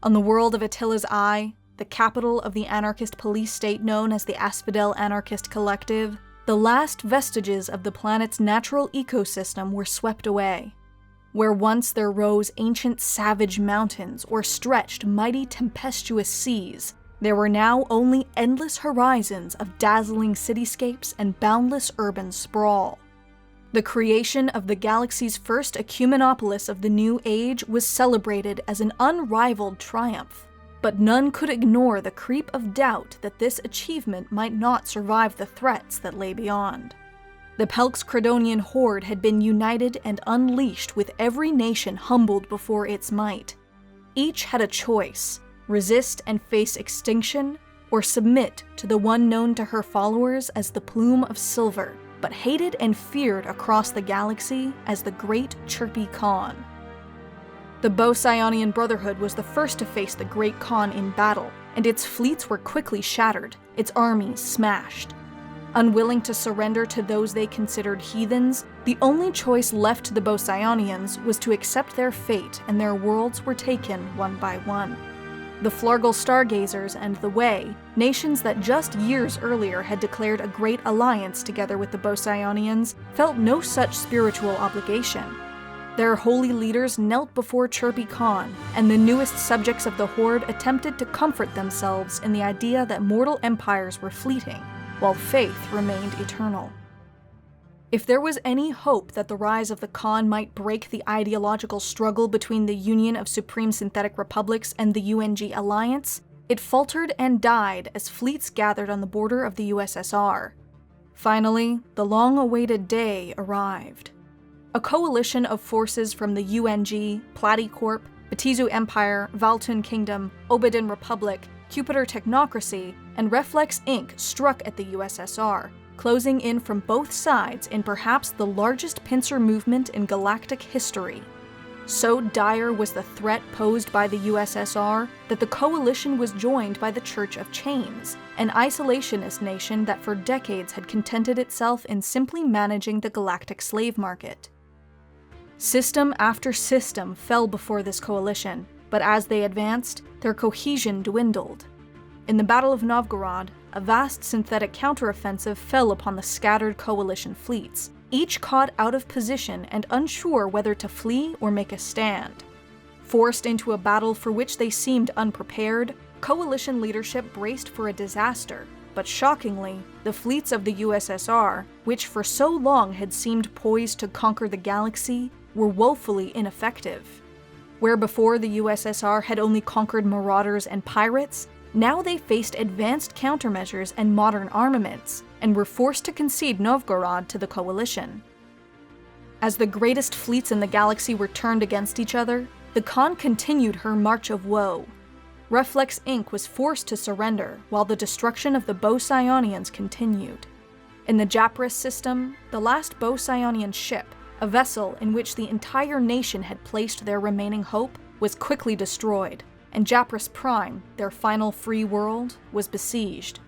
On the world of Attila's Eye, the capital of the anarchist police state known as the Asphodel Anarchist Collective, the last vestiges of the planet's natural ecosystem were swept away. Where once there rose ancient savage mountains or stretched mighty tempestuous seas, there were now only endless horizons of dazzling cityscapes and boundless urban sprawl. The creation of the galaxy's first ecumenopolis of the new age was celebrated as an unrivaled triumph, but none could ignore the creep of doubt that this achievement might not survive the threats that lay beyond. The Pelx-Credonian horde had been united and unleashed with every nation humbled before its might. Each had a choice: resist and face extinction, or submit to the one known to her followers as the Plume of Silver, but hated and feared across the galaxy as the Great Chirpy Con. The Bocyannian Brotherhood was the first to face the Great Con in battle, and its fleets were quickly shattered, its armies smashed. Unwilling to surrender to those they considered heathens, the only choice left to the Bocyannians was to accept their fate, and their worlds were taken one by one. The Flargal Stargazers and the Way, nations that just years earlier had declared a great alliance together with the Bocyannians, felt no such spiritual obligation. Their holy leaders knelt before Chirpy Con, and the newest subjects of the Horde attempted to comfort themselves in the idea that mortal empires were fleeting, while faith remained eternal. If there was any hope that the rise of the Con might break the ideological struggle between the Union of Supreme Synthetic Republics and the UNG Alliance, it faltered and died as fleets gathered on the border of the USSR. Finally, the long-awaited day arrived. A coalition of forces from the UNG, Platycorp, Batizu Empire, Valtun Kingdom, Obedin Republic, Jupiter Technocracy, and Reflex Inc. struck at the USSR, closing in from both sides in perhaps the largest pincer movement in galactic history. So dire was the threat posed by the USSR that the coalition was joined by the Church of Chains, an isolationist nation that for decades had contented itself in simply managing the galactic slave market. System after system fell before this coalition, but as they advanced, their cohesion dwindled. In the Battle of Novgorod, a vast synthetic counteroffensive fell upon the scattered coalition fleets, each caught out of position and unsure whether to flee or make a stand. Forced into a battle for which they seemed unprepared, coalition leadership braced for a disaster, but shockingly, the fleets of the USSR, which for so long had seemed poised to conquer the galaxy, were woefully ineffective. Where before the USSR had only conquered marauders and pirates, now they faced advanced countermeasures and modern armaments, and were forced to concede Novgorod to the coalition. As the greatest fleets in the galaxy were turned against each other, the Con continued her march of woe. Reflex Inc. was forced to surrender, while the destruction of the Bocyannians continued. In the Japris system, the last Bocyannian ship, a vessel in which the entire nation had placed their remaining hope, was quickly destroyed, and Japris Prime, their final free world, was besieged.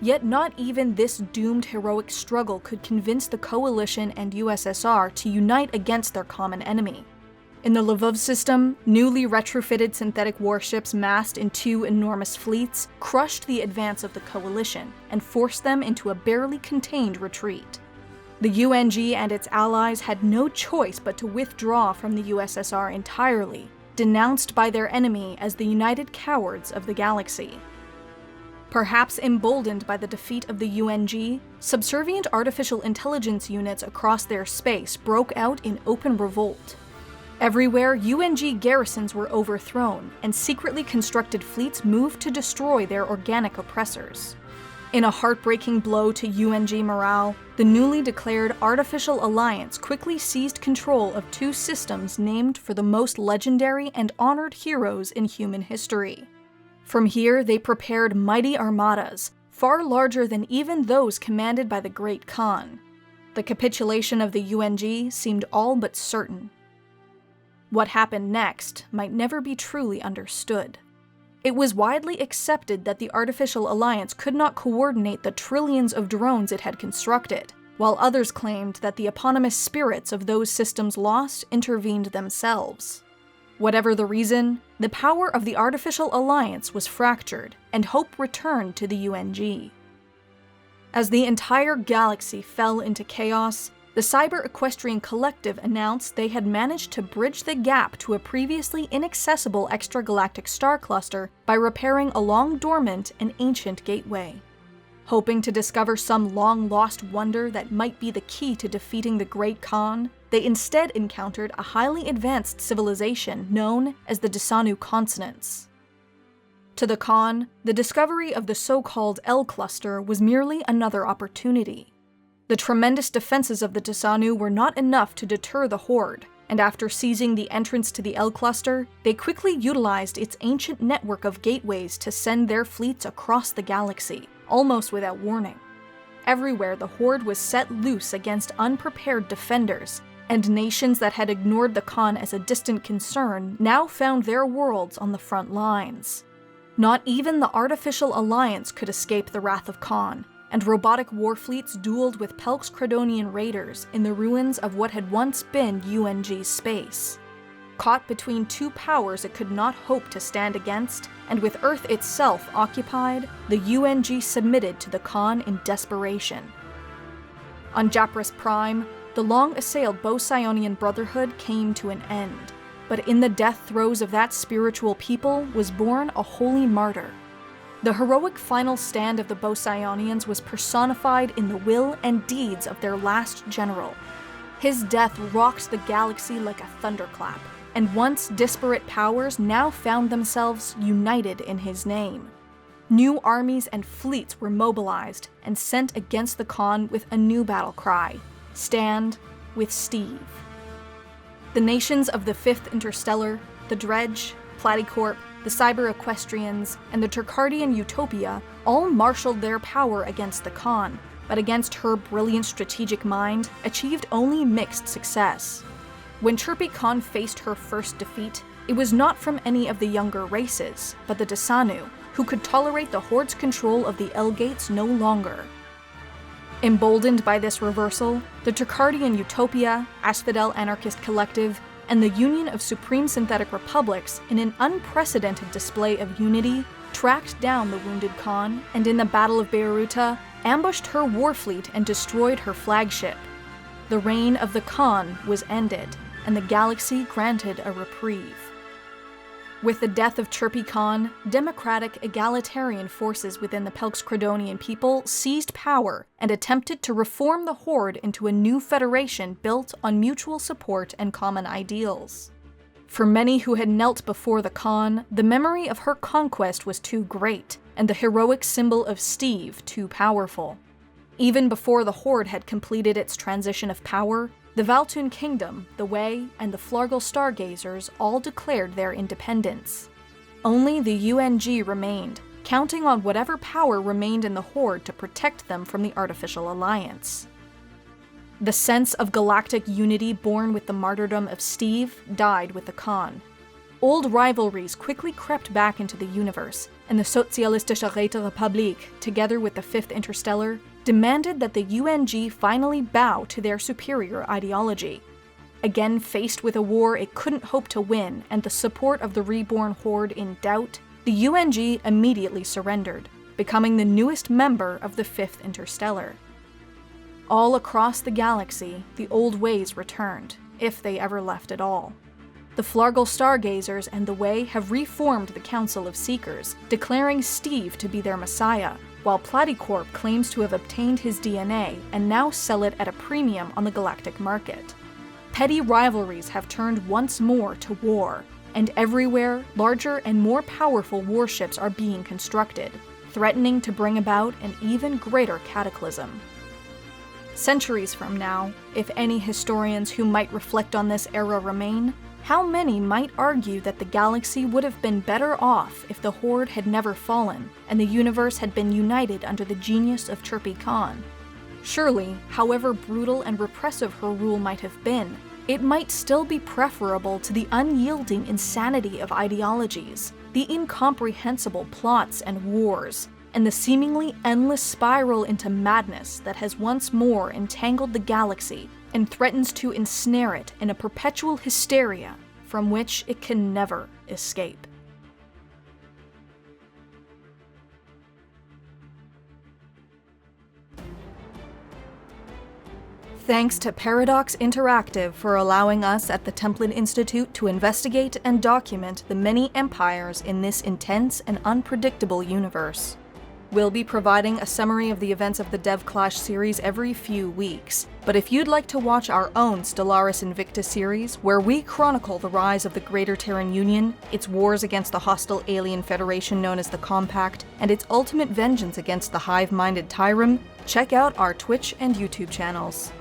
Yet not even this doomed heroic struggle could convince the Coalition and USSR to unite against their common enemy. In the Lvov system, newly retrofitted synthetic warships massed in two enormous fleets crushed the advance of the Coalition and forced them into a barely contained retreat. The UNG and its allies had no choice but to withdraw from the USSR entirely, denounced by their enemy as the united cowards of the galaxy. Perhaps emboldened by the defeat of the UNG, subservient artificial intelligence units across their space broke out in open revolt. Everywhere, UNG garrisons were overthrown, and secretly constructed fleets moved to destroy their organic oppressors. In a heartbreaking blow to UNG morale, the newly declared Artificial Alliance quickly seized control of two systems named for the most legendary and honored heroes in human history. From here, they prepared mighty armadas, far larger than even those commanded by the Great Khan. The capitulation of the UNG seemed all but certain. What happened next might never be truly understood. It was widely accepted that the Artificial Alliance could not coordinate the trillions of drones it had constructed, while others claimed that the eponymous spirits of those systems lost intervened themselves. Whatever the reason, the power of the Artificial Alliance was fractured, and hope returned to the UNG. As the entire galaxy fell into chaos, the Cyber Equestrian Collective announced they had managed to bridge the gap to a previously inaccessible extragalactic star cluster by repairing a long-dormant and ancient gateway. Hoping to discover some long-lost wonder that might be the key to defeating the Great Khan, they instead encountered a highly advanced civilization known as the Dysanu Consonants. To the Khan, the discovery of the so-called L Cluster was merely another opportunity. The tremendous defenses of the Dysanu were not enough to deter the Horde, and after seizing the entrance to the L Cluster, they quickly utilized its ancient network of gateways to send their fleets across the galaxy, almost without warning. Everywhere the Horde was set loose against unprepared defenders, and nations that had ignored the Khan as a distant concern now found their worlds on the front lines. Not even the Artificial Alliance could escape the wrath of Khan, and robotic warfleets dueled with Pelk's Credonian raiders in the ruins of what had once been UNG's space. Caught between two powers it could not hope to stand against, and with Earth itself occupied, the UNG submitted to the Khan in desperation. On Japras Prime, the long-assailed Bosionian Brotherhood came to an end, but in the death throes of that spiritual people was born a holy martyr. The heroic final stand of the Bosionians was personified in the will and deeds of their last general. His death rocked the galaxy like a thunderclap, and once disparate powers now found themselves united in his name. New armies and fleets were mobilized and sent against the Khan with a new battle cry: Stand with Steve. The nations of the Fifth Interstellar, the Dredge, Platycorp, the Cyber Equestrians, and the Turkardian Utopia all marshaled their power against the Khan, but against her brilliant strategic mind, achieved only mixed success. When Chirpy Con faced her first defeat, it was not from any of the younger races, but the Dysanu, who could tolerate the Horde's control of the L-Gates no longer. Emboldened by this reversal, the Turkardian Utopia, Asphodel Anarchist Collective, and the Union of Supreme Synthetic Republics, in an unprecedented display of unity, tracked down the wounded Khan, and in the Battle of Beiruta, ambushed her warfleet and destroyed her flagship. The reign of the Khan was ended, and the galaxy granted a reprieve. With the death of Chirpy Con, democratic, egalitarian forces within the Pelk's Credonian people seized power and attempted to reform the Horde into a new federation built on mutual support and common ideals. For many who had knelt before the Khan, the memory of her conquest was too great, and the heroic symbol of Steve too powerful. Even before the Horde had completed its transition of power, the Valtun Kingdom, the Way, and the Flargal Stargazers all declared their independence. Only the UNG remained, counting on whatever power remained in the Horde to protect them from the Artificial Alliance. The sense of galactic unity born with the martyrdom of Steve died with the Khan. Old rivalries quickly crept back into the universe, and the Sozialistische Räterepublik, together with the Fifth Interstellar, demanded that the UNG finally bow to their superior ideology. Again faced with a war it couldn't hope to win and the support of the reborn Horde in doubt, the UNG immediately surrendered, becoming the newest member of the Fifth Interstellar. All across the galaxy, the old ways returned, if they ever left at all. The Flargal Stargazers and the Way have reformed the Council of Seekers, declaring Steve to be their messiah, while Platycorp claims to have obtained his DNA and now sell it at a premium on the galactic market. Petty rivalries have turned once more to war, and everywhere, larger and more powerful warships are being constructed, threatening to bring about an even greater cataclysm. Centuries from now, if any historians who might reflect on this era remain, how many might argue that the galaxy would have been better off if the Horde had never fallen, and the universe had been united under the genius of Chirpy Con? Surely, however brutal and repressive her rule might have been, it might still be preferable to the unyielding insanity of ideologies, the incomprehensible plots and wars, and the seemingly endless spiral into madness that has once more entangled the galaxy and threatens to ensnare it in a perpetual hysteria, from which it can never escape. Thanks to Paradox Interactive for allowing us at the Templin Institute to investigate and document the many empires in this intense and unpredictable universe. We'll be providing a summary of the events of the Dev Clash series every few weeks, but if you'd like to watch our own Stellaris Invicta series, where we chronicle the rise of the Greater Terran Union, its wars against the hostile alien federation known as the Compact, and its ultimate vengeance against the hive-minded Tyrum, check out our Twitch and YouTube channels.